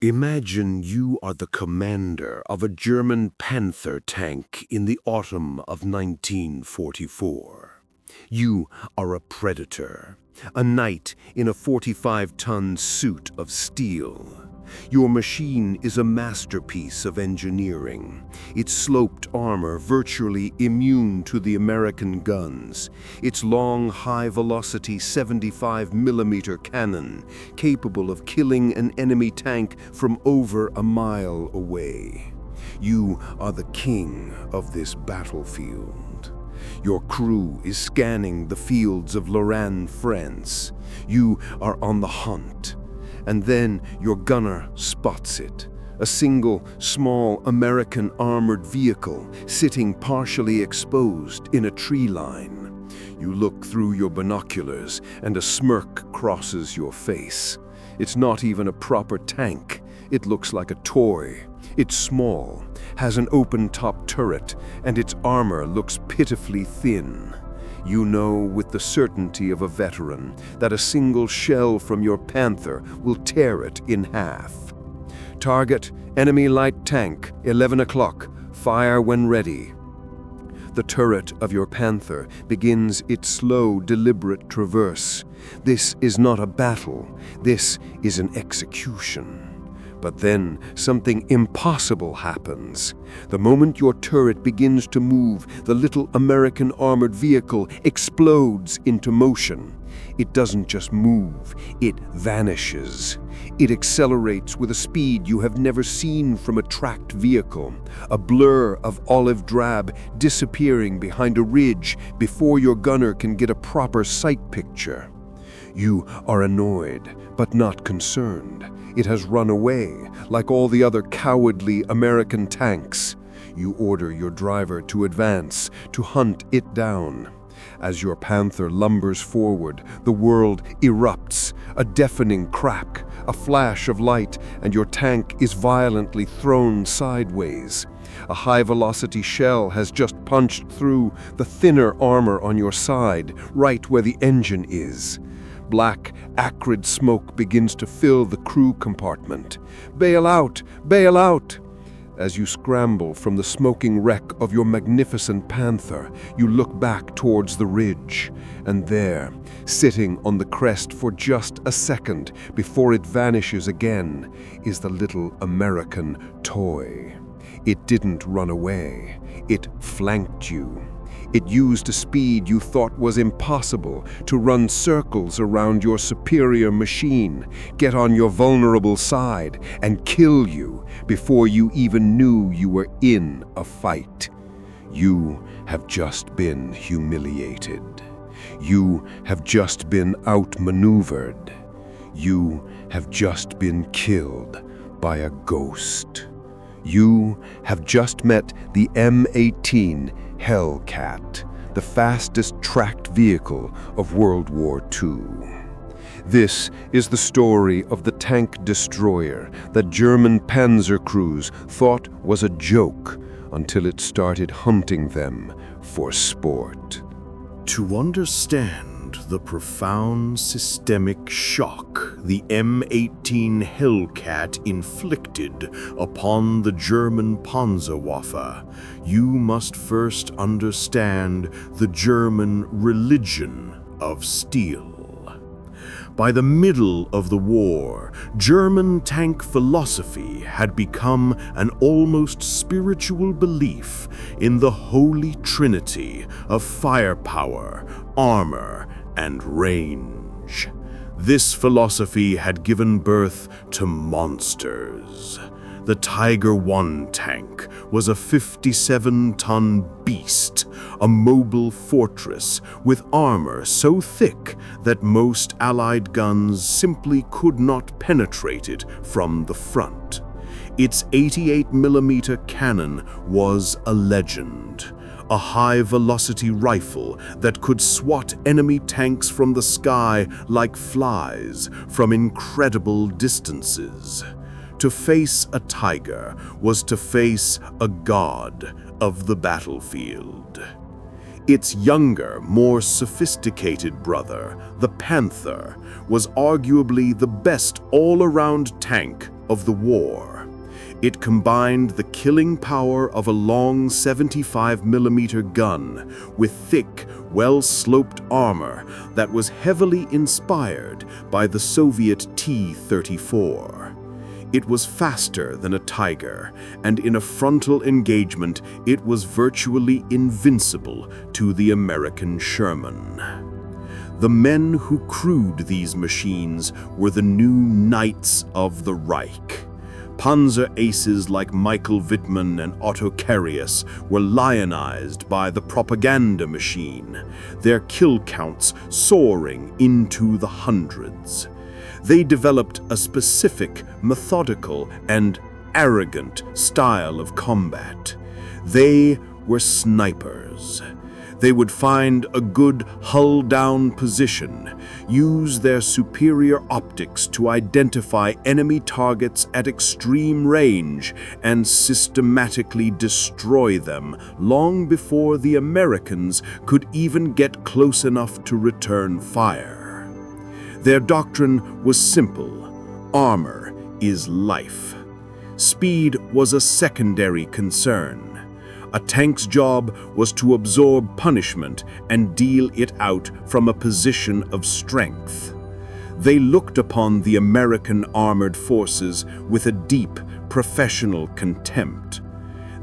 Imagine you are the commander of a German Panther tank in the autumn of 1944. You are a predator, a knight in a 45-ton suit of steel. Your machine is a masterpiece of engineering, its sloped armor virtually immune to the American guns, its long, high-velocity 75mm cannon capable of killing an enemy tank from over a mile away. You are the king of this battlefield. Your crew is scanning the fields of Lorraine, France. You are on the hunt. And then your gunner spots it. A single, small American armored vehicle sitting partially exposed in a tree line. You look through your binoculars and a smirk crosses your face. It's not even a proper tank. It looks like a toy. It's small, has an open-top turret, and its armor looks pitifully thin. You know with the certainty of a veteran that a single shell from your Panther will tear it in half. Target, enemy light tank, 11 o'clock, fire when ready. The turret of your Panther begins its slow, deliberate traverse. This is not a battle, this is an execution. But then something impossible happens. The moment your turret begins to move, the little American armored vehicle explodes into motion. It doesn't just move, it vanishes. It accelerates with a speed you have never seen from a tracked vehicle, a blur of olive drab disappearing behind a ridge before your gunner can get a proper sight picture. You are annoyed, but not concerned. It has run away, like all the other cowardly American tanks. You order your driver to advance, to hunt it down. As your Panther lumbers forward, the world erupts, a deafening crack, a flash of light, and your tank is violently thrown sideways. A high-velocity shell has just punched through the thinner armor on your side, right where the engine is. Black, acrid smoke begins to fill the crew compartment. Bail out! Bail out! As you scramble from the smoking wreck of your magnificent Panther, you look back towards the ridge, and there, sitting on the crest for just a second before it vanishes again, is the little American toy. It didn't run away. It flanked you. It used a speed you thought was impossible to run circles around your superior machine, get on your vulnerable side, and kill you before you even knew you were in a fight. You have just been humiliated. You have just been outmaneuvered. You have just been killed by a ghost. You have just met the M18 Hellcat, the fastest tracked vehicle of World War II. This is the story of the tank destroyer that German Panzer crews thought was a joke until it started hunting them for sport. To understand the profound systemic shock the M18 Hellcat inflicted upon the German Panzerwaffe, you must first understand the German religion of steel. By the middle of the war, German tank philosophy had become an almost spiritual belief in the holy trinity of firepower, armor, and range. This philosophy had given birth to monsters. The Tiger I tank was a 57-ton beast, a mobile fortress with armor so thick that most Allied guns simply could not penetrate it from the front. Its 88mm cannon was a legend, a high-velocity rifle that could swat enemy tanks from the sky like flies from incredible distances. To face a tiger was to face a god of the battlefield. Its younger, more sophisticated brother, the Panther, was arguably the best all-around tank of the war. It combined the killing power of a long 75mm gun with thick, well-sloped armor that was heavily inspired by the Soviet T-34. It was faster than a Tiger, and in a frontal engagement, it was virtually invincible to the American Sherman. The men who crewed these machines were the new knights of the Reich. Panzer aces like Michael Wittmann and Otto Carius were lionized by the propaganda machine, their kill counts soaring into the hundreds. They developed a specific, methodical, and arrogant style of combat. They were snipers. They would find a good hull-down position, use their superior optics to identify enemy targets at extreme range, and systematically destroy them long before the Americans could even get close enough to return fire. Their doctrine was simple: armor is life. Speed was a secondary concern. A tank's job was to absorb punishment and deal it out from a position of strength. They looked upon the American armored forces with a deep, professional contempt.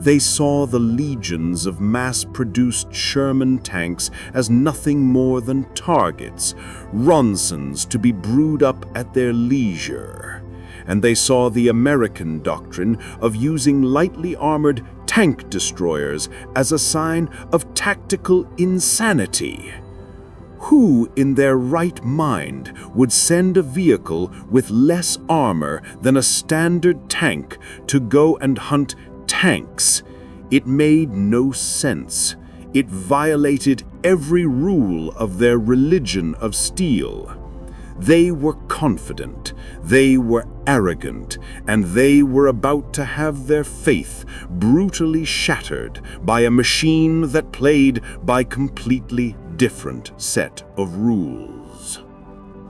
They saw the legions of mass-produced Sherman tanks as nothing more than targets, Ronsons to be brewed up at their leisure. And they saw the American doctrine of using lightly armored tank destroyers as a sign of tactical insanity. Who in their right mind would send a vehicle with less armor than a standard tank to go and hunt tanks? It made no sense. It violated every rule of their religion of steel. They were confident, they were arrogant, and they were about to have their faith brutally shattered by a machine that played by completely different set of rules.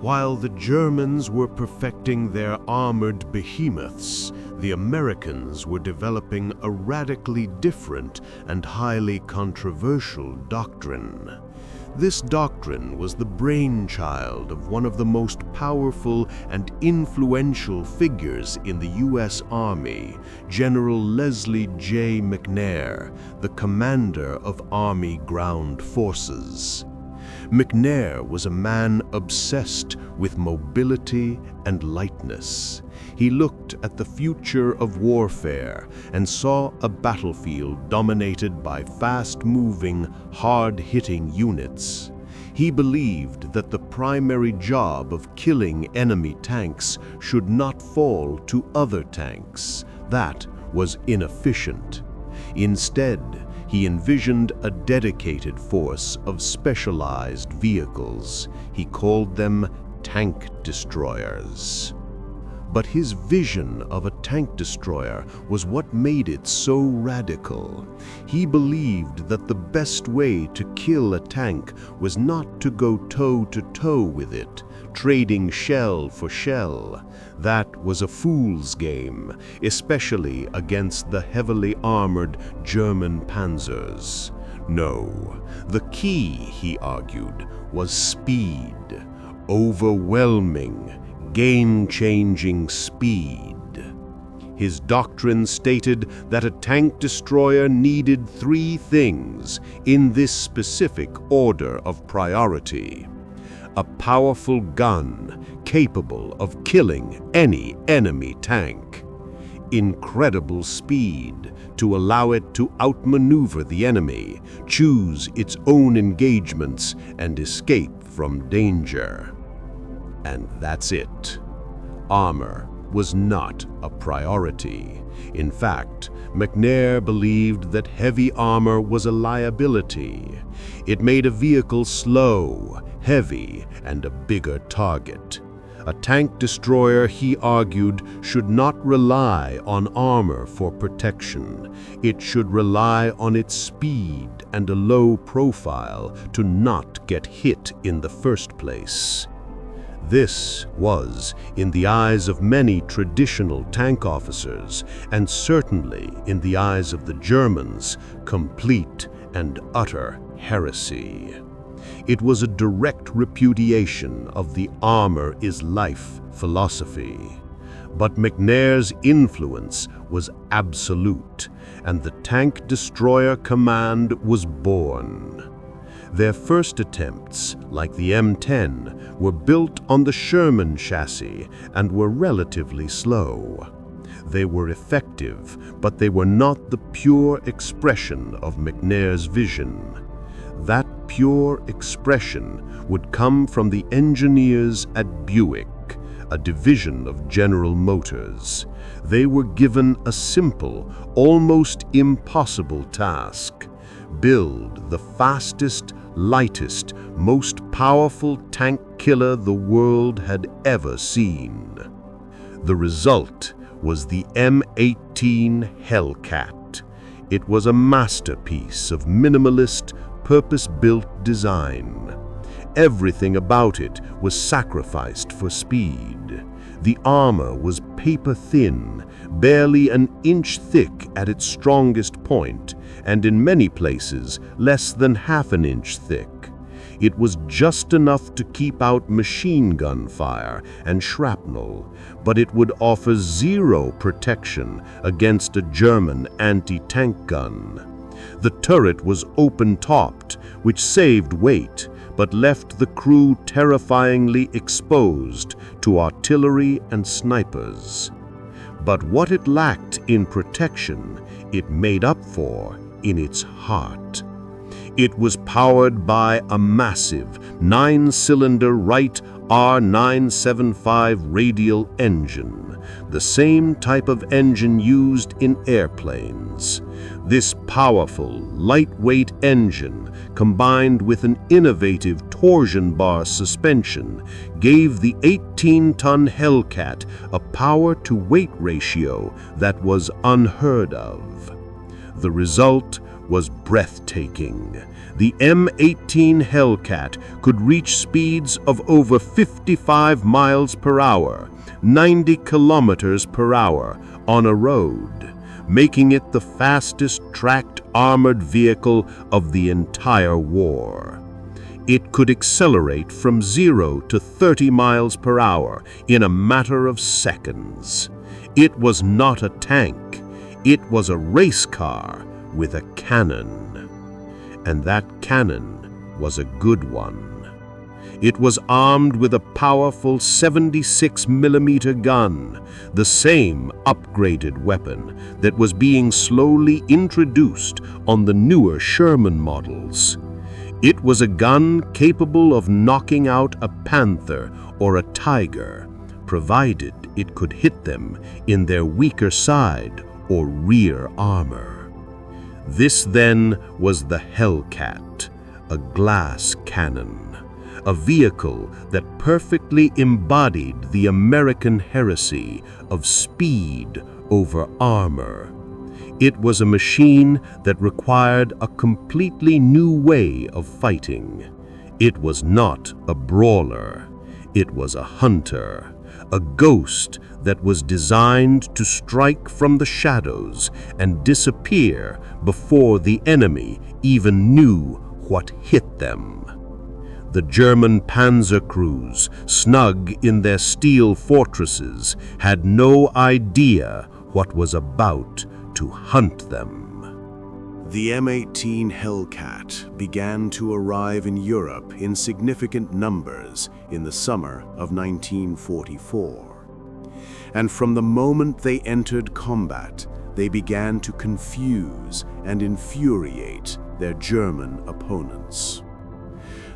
While the Germans were perfecting their armored behemoths, the Americans were developing a radically different and highly controversial doctrine. This doctrine was the brainchild of one of the most powerful and influential figures in the U.S. Army, General Leslie J. McNair, the commander of Army Ground Forces. McNair was a man obsessed with mobility and lightness. He looked at the future of warfare and saw a battlefield dominated by fast-moving, hard-hitting units. He believed that the primary job of killing enemy tanks should not fall to other tanks. That was inefficient. Instead, he envisioned a dedicated force of specialized vehicles. He called them tank destroyers. But his vision of a tank destroyer was what made it so radical. He believed that the best way to kill a tank was not to go toe-to-toe with it, trading shell for shell. That was a fool's game, especially against the heavily armored German Panzers. No, the key, he argued, was speed. Overwhelming, game-changing speed. His doctrine stated that a tank destroyer needed three things in this specific order of priority: a powerful gun capable of killing any enemy tank, incredible speed to allow it to outmaneuver the enemy, choose its own engagements, and escape from danger. And that's it. Armor was not a priority. In fact, McNair believed that heavy armor was a liability. It made a vehicle slow, heavy, and a bigger target. A tank destroyer, he argued, should not rely on armor for protection. It should rely on its speed and a low profile to not get hit in the first place. This was, in the eyes of many traditional tank officers, and certainly in the eyes of the Germans, complete and utter heresy. It was a direct repudiation of the armor is life philosophy. But McNair's influence was absolute, and the Tank Destroyer Command was born. Their first attempts, like the M10, were built on the Sherman chassis and were relatively slow. They were effective, but they were not the pure expression of McNair's vision. That pure expression would come from the engineers at Buick, a division of General Motors. They were given a simple, almost impossible task: build the fastest, lightest, most powerful tank killer the world had ever seen. The result was the M18 Hellcat. It was a masterpiece of minimalist, purpose-built design. Everything about it was sacrificed for speed. The armor was paper-thin, barely an inch thick at its strongest point, and in many places less than half an inch thick. It was just enough to keep out machine gun fire and shrapnel, but it would offer zero protection against a German anti-tank gun. The turret was open-topped, which saved weight, but left the crew terrifyingly exposed to artillery and snipers. But what it lacked in protection, it made up for in its heart. It was powered by a massive 9-cylinder Wright R975 radial engine, the same type of engine used in airplanes. This powerful, lightweight engine, combined with an innovative torsion bar suspension, gave the 18-ton Hellcat a power-to-weight ratio that was unheard of. The result was breathtaking. The M18 Hellcat could reach speeds of over 55 miles per hour, 90 kilometers per hour on a road, making it the fastest tracked armored vehicle of the entire war. It could accelerate from 0 to 30 miles per hour in a matter of seconds. It was not a tank. It was a race car with a cannon. And that cannon was a good one. It was armed with a powerful 76mm gun, the same upgraded weapon that was being slowly introduced on the newer Sherman models. It was a gun capable of knocking out a Panther or a Tiger, provided it could hit them in their weaker side or rear armor. This then was the Hellcat, a glass cannon, a vehicle that perfectly embodied the American heresy of speed over armor. It was a machine that required a completely new way of fighting. It was not a brawler. It was a hunter, a ghost that was designed to strike from the shadows and disappear before the enemy even knew what hit them. The German Panzer crews, snug in their steel fortresses, had no idea what was about to hunt them. The M18 Hellcat began to arrive in Europe in significant numbers in the summer of 1944. And from the moment they entered combat, they began to confuse and infuriate their German opponents.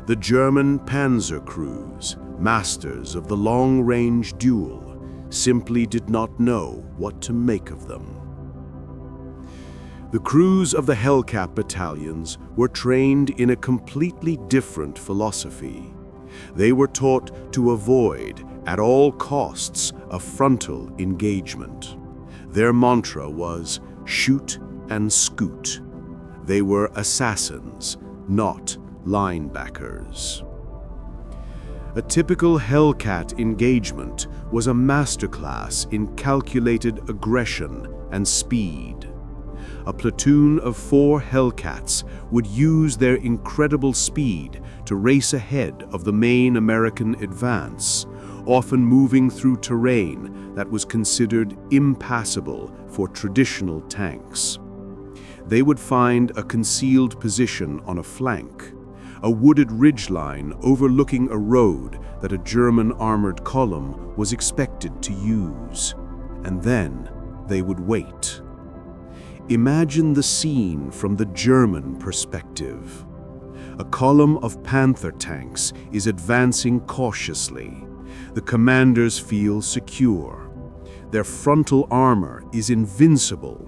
The German Panzer crews, masters of the long-range duel, simply did not know what to make of them. The crews of the Hellcat battalions were trained in a completely different philosophy. They were taught to avoid, at all costs, a frontal engagement. Their mantra was, shoot and scoot. They were assassins, not linebackers. A typical Hellcat engagement was a masterclass in calculated aggression and speed. A platoon of 4 Hellcats would use their incredible speed to race ahead of the main American advance, often moving through terrain that was considered impassable for traditional tanks. They would find a concealed position on a flank, a wooded ridgeline overlooking a road that a German armored column was expected to use, and then they would wait. Imagine the scene from the German perspective. A column of Panther tanks is advancing cautiously. The commanders feel secure. Their frontal armor is invincible.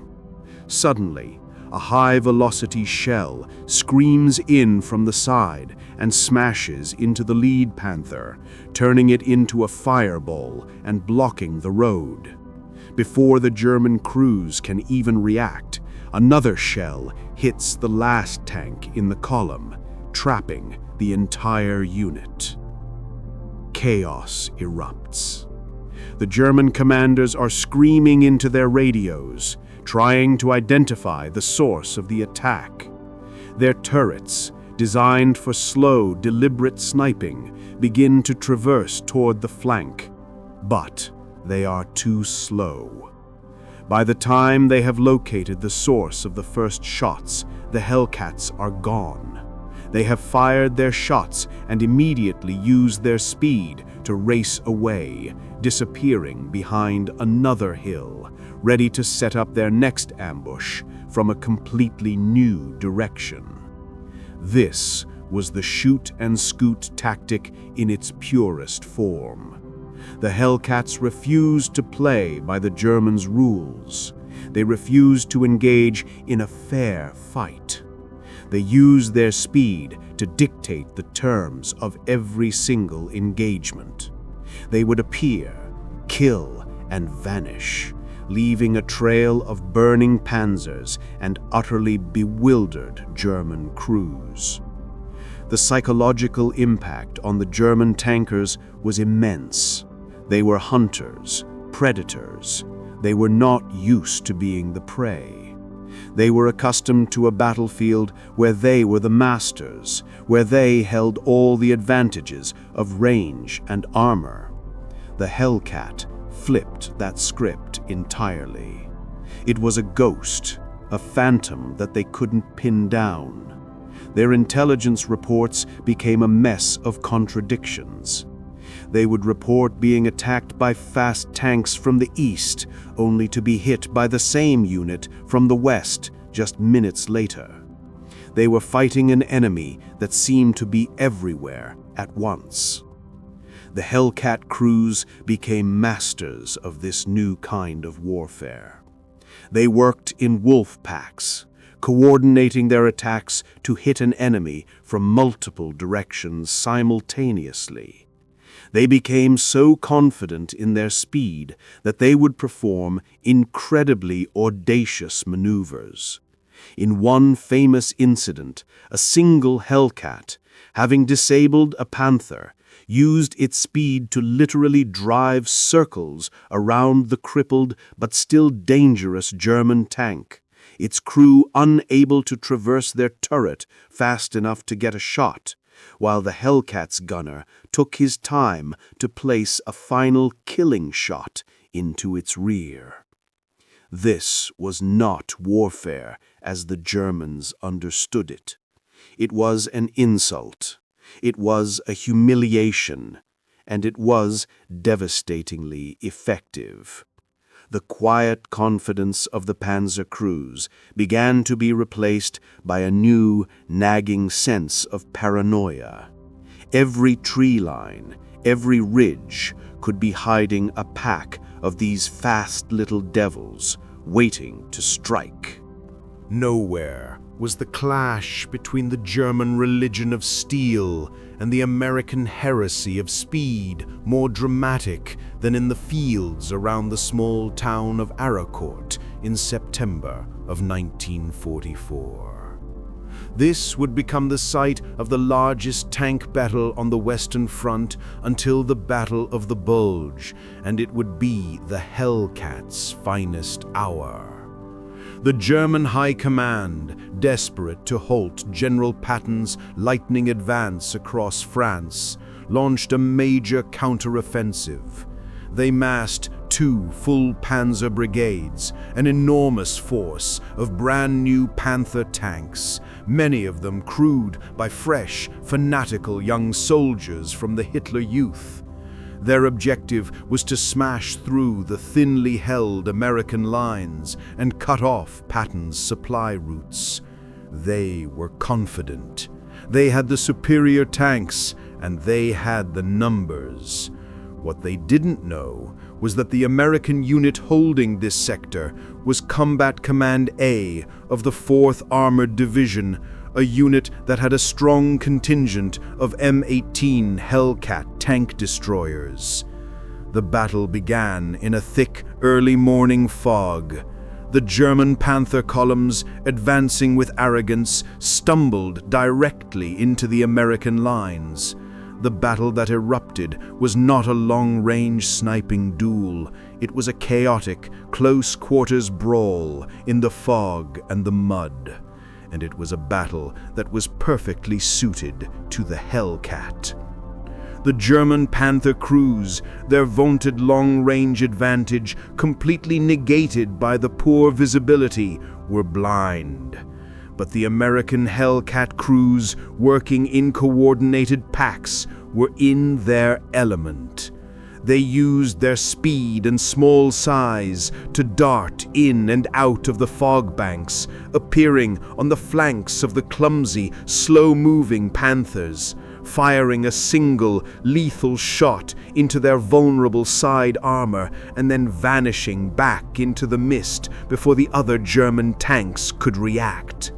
Suddenly, a high-velocity shell screams in from the side and smashes into the lead Panther, turning it into a fireball and blocking the road. Before the German crews can even react, another shell hits the last tank in the column, trapping the entire unit. Chaos erupts. The German commanders are screaming into their radios, trying to identify the source of the attack. Their turrets, designed for slow, deliberate sniping, begin to traverse toward the flank, but they are too slow. By the time they have located the source of the first shots, the Hellcats are gone. They have fired their shots and immediately used their speed to race away, disappearing behind another hill, ready to set up their next ambush from a completely new direction. This was the shoot-and-scoot tactic in its purest form. The Hellcats refused to play by the Germans' rules. They refused to engage in a fair fight. They used their speed to dictate the terms of every single engagement. They would appear, kill, and vanish, leaving a trail of burning panzers and utterly bewildered German crews. The psychological impact on the German tankers was immense. They were hunters, predators. They were not used to being the prey. They were accustomed to a battlefield where they were the masters, where they held all the advantages of range and armor. The Hellcat flipped that script entirely. It was a ghost, a phantom that they couldn't pin down. Their intelligence reports became a mess of contradictions. They would report being attacked by fast tanks from the east, only to be hit by the same unit from the west just minutes later. They were fighting an enemy that seemed to be everywhere at once. The Hellcat crews became masters of this new kind of warfare. They worked in wolf packs, coordinating their attacks to hit an enemy from multiple directions simultaneously. They became so confident in their speed that they would perform incredibly audacious maneuvers. In one famous incident, a single Hellcat, having disabled a Panther, used its speed to literally drive circles around the crippled but still dangerous German tank, its crew unable to traverse their turret fast enough to get a shot, while the Hellcat's gunner took his time to place a final killing shot into its rear. This was not warfare as the Germans understood it. It was an insult. It was a humiliation, and it was devastatingly effective. The quiet confidence of the Panzer crews began to be replaced by a new, nagging sense of paranoia. Every tree line, every ridge could be hiding a pack of these fast little devils waiting to strike. Nowhere was the clash between the German religion of steel and the American heresy of speed more dramatic than in the fields around the small town of Arracourt in September of 1944. This would become the site of the largest tank battle on the Western Front until the Battle of the Bulge, and it would be the Hellcat's finest hour. The German High Command, desperate to halt General Patton's lightning advance across France, launched a major counteroffensive. They massed 2 full Panzer brigades, an enormous force of brand-new Panther tanks, many of them crewed by fresh, fanatical young soldiers from the Hitler Youth. Their objective was to smash through the thinly held American lines and cut off Patton's supply routes. They were confident. They had the superior tanks, and they had the numbers. What they didn't know was that the American unit holding this sector was Combat Command A of the 4th Armored Division, a unit that had a strong contingent of M18 Hellcat tank destroyers. The battle began in a thick, early morning fog. The German Panther columns, advancing with arrogance, stumbled directly into the American lines. The battle that erupted was not a long-range sniping duel. It was a chaotic, close-quarters brawl in the fog and the mud. And it was a battle that was perfectly suited to the Hellcat. The German Panther crews, their vaunted long-range advantage completely negated by the poor visibility, were blind. But the American Hellcat crews, working in coordinated packs, were in their element. They used their speed and small size to dart in and out of the fog banks, appearing on the flanks of the clumsy, slow-moving Panthers, firing a single, lethal shot into their vulnerable side armor and then vanishing back into the mist before the other German tanks could react.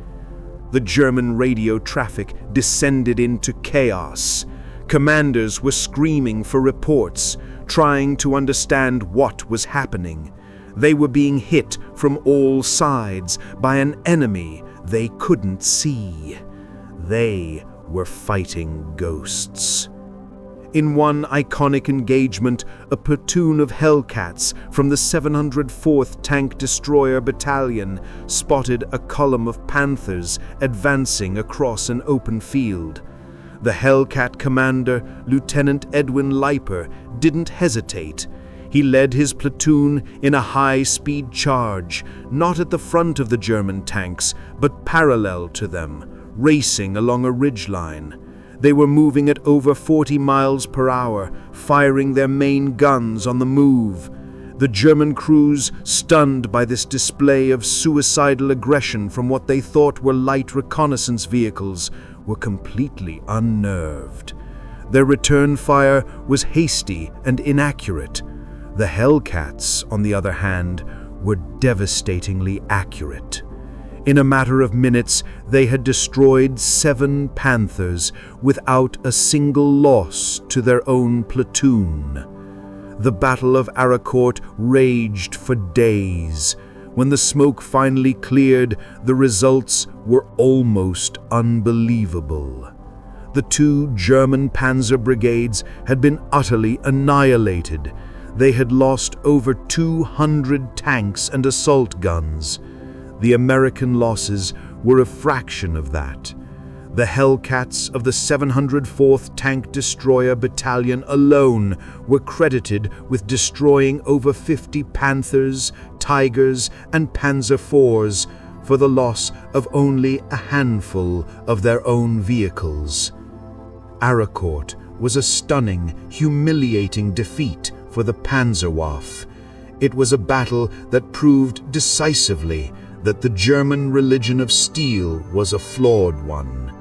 The German radio traffic descended into chaos. Commanders were screaming for reports, trying to understand what was happening. They were being hit from all sides by an enemy they couldn't see. They were fighting ghosts. In one iconic engagement, a platoon of Hellcats from the 704th Tank Destroyer Battalion spotted a column of Panthers advancing across an open field. The Hellcat commander, Lieutenant Edwin Leiper, didn't hesitate. He led his platoon in a high-speed charge, not at the front of the German tanks, but parallel to them, racing along a ridgeline. They were moving at over 40 miles per hour, firing their main guns on the move. The German crews, stunned by this display of suicidal aggression from what they thought were light reconnaissance vehicles, were completely unnerved. Their return fire was hasty and inaccurate. The Hellcats, on the other hand, were devastatingly accurate. In a matter of minutes, they had destroyed 7 Panthers without a single loss to their own platoon. The Battle of Arracourt raged for days. When the smoke finally cleared, the results were almost unbelievable. The 2 German Panzer brigades had been utterly annihilated. They had lost over 200 tanks and assault guns. The American losses were a fraction of that. The Hellcats of the 704th Tank Destroyer Battalion alone were credited with destroying over 50 Panthers, Tigers, and Panzer IVs for the loss of only a handful of their own vehicles. Arracourt was a stunning, humiliating defeat for the Panzerwaffe. It was a battle that proved decisively that the German religion of steel was a flawed one.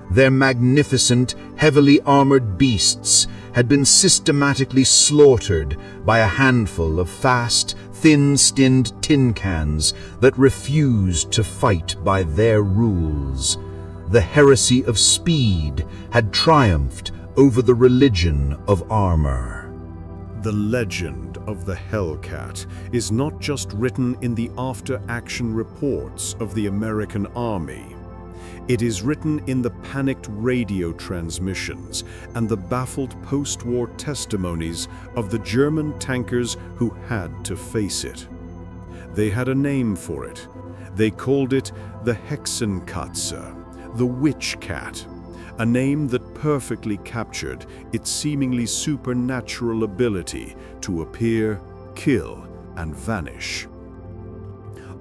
Their magnificent, heavily armored beasts had been systematically slaughtered by a handful of fast, thin-skinned tin cans that refused to fight by their rules. The heresy of speed had triumphed over the religion of armor. The legend of the Hellcat is not just written in the after-action reports of the American Army. It is written in the panicked radio transmissions and the baffled post-war testimonies of the German tankers who had to face it. They had a name for it. They called it the Hexenkatze, the witch cat, a name that perfectly captured its seemingly supernatural ability to appear, kill, and vanish.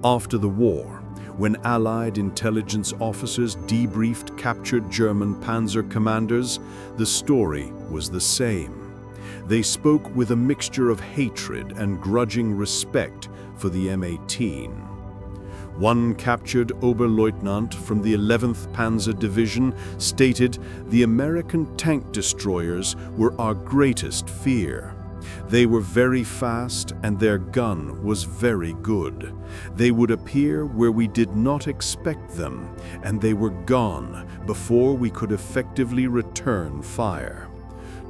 After the war, when Allied intelligence officers debriefed captured German Panzer commanders, the story was the same. They spoke with a mixture of hatred and grudging respect for the M18. One captured Oberleutnant from the 11th Panzer Division stated, "The American tank destroyers were our greatest fear. They were very fast and their gun was very good. They would appear where we did not expect them, and they were gone before we could effectively return fire.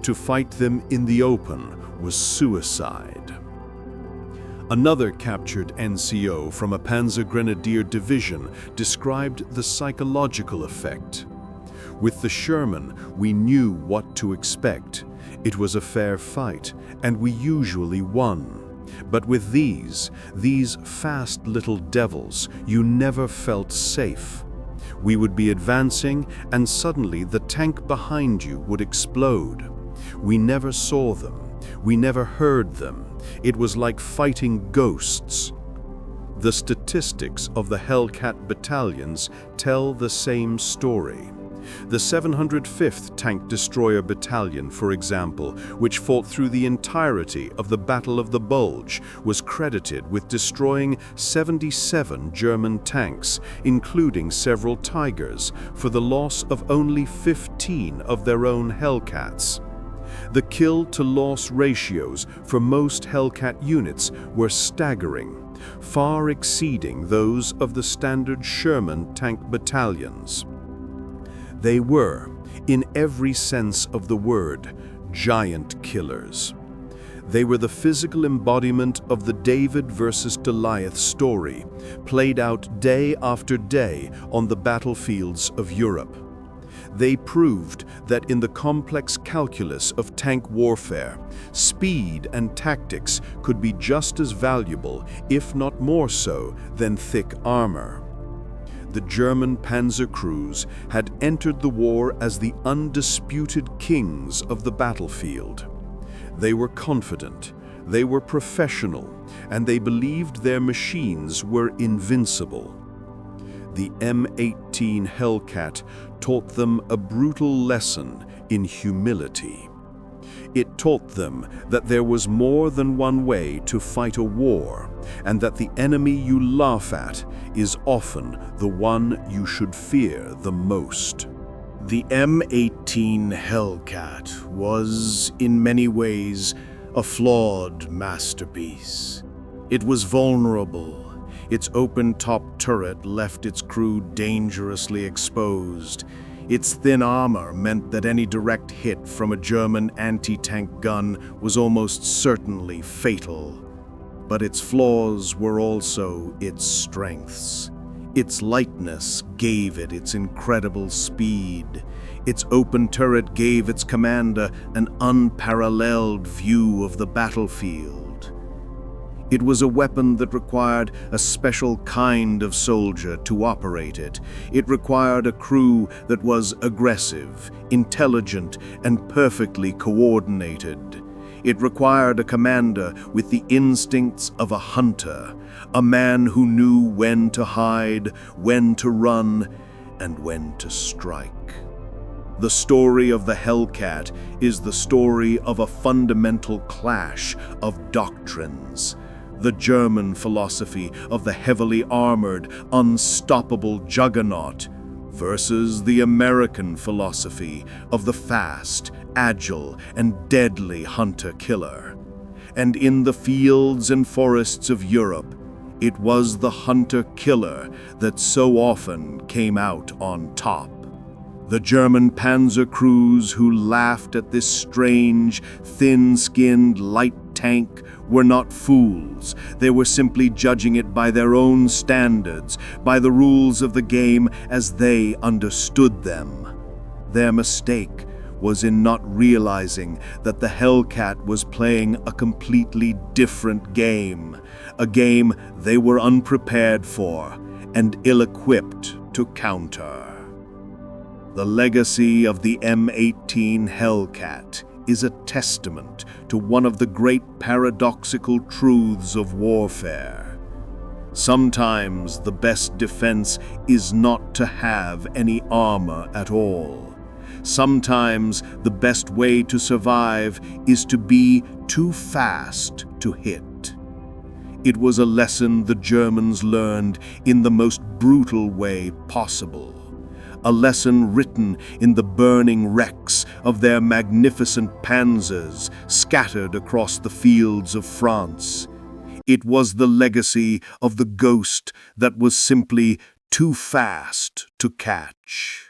To fight them in the open was suicide." Another captured NCO from a Panzer Grenadier division described the psychological effect. "With the Sherman, we knew what to expect. It was a fair fight, and we usually won. But with these fast little devils, you never felt safe. We would be advancing, and suddenly the tank behind you would explode. We never saw them. We never heard them. It was like fighting ghosts." The statistics of the Hellcat battalions tell the same story. The 705th Tank Destroyer Battalion, for example, which fought through the entirety of the Battle of the Bulge, was credited with destroying 77 German tanks, including several Tigers, for the loss of only 15 of their own Hellcats. The kill-to-loss ratios for most Hellcat units were staggering, far exceeding those of the standard Sherman tank battalions. They were, in every sense of the word, giant killers. They were the physical embodiment of the David versus Goliath story, played out day after day on the battlefields of Europe. They proved that in the complex calculus of tank warfare, speed and tactics could be just as valuable, if not more so, than thick armor. The German Panzer crews had entered the war as the undisputed kings of the battlefield. They were confident, they were professional, and they believed their machines were invincible. The M18 Hellcat taught them a brutal lesson in humility. It taught them that there was more than one way to fight a war, and that the enemy you laugh at is often the one you should fear the most. The M18 Hellcat was, in many ways, a flawed masterpiece. It was vulnerable. Its open-top turret left its crew dangerously exposed. Its thin armor meant that any direct hit from a German anti-tank gun was almost certainly fatal. But its flaws were also its strengths. Its lightness gave it its incredible speed. Its open turret gave its commander an unparalleled view of the battlefield. It was a weapon that required a special kind of soldier to operate it. It required a crew that was aggressive, intelligent, and perfectly coordinated. It required a commander with the instincts of a hunter, a man who knew when to hide, when to run, and when to strike. The story of the Hellcat is the story of a fundamental clash of doctrines. The German philosophy of the heavily armored, unstoppable juggernaut versus the American philosophy of the fast, agile, and deadly hunter-killer. And in the fields and forests of Europe, it was the hunter-killer that so often came out on top. The German Panzer crews who laughed at this strange, thin-skinned light tank were not fools. They were simply judging it by their own standards, by the rules of the game as they understood them. Their mistake was in not realizing that the Hellcat was playing a completely different game, a game they were unprepared for and ill-equipped to counter. The legacy of the M18 Hellcat is a testament to one of the great paradoxical truths of warfare. Sometimes the best defense is not to have any armor at all. Sometimes the best way to survive is to be too fast to hit. It was a lesson the Germans learned in the most brutal way possible. A lesson written in the burning wrecks of their magnificent panzers scattered across the fields of France. It was the legacy of the ghost that was simply too fast to catch.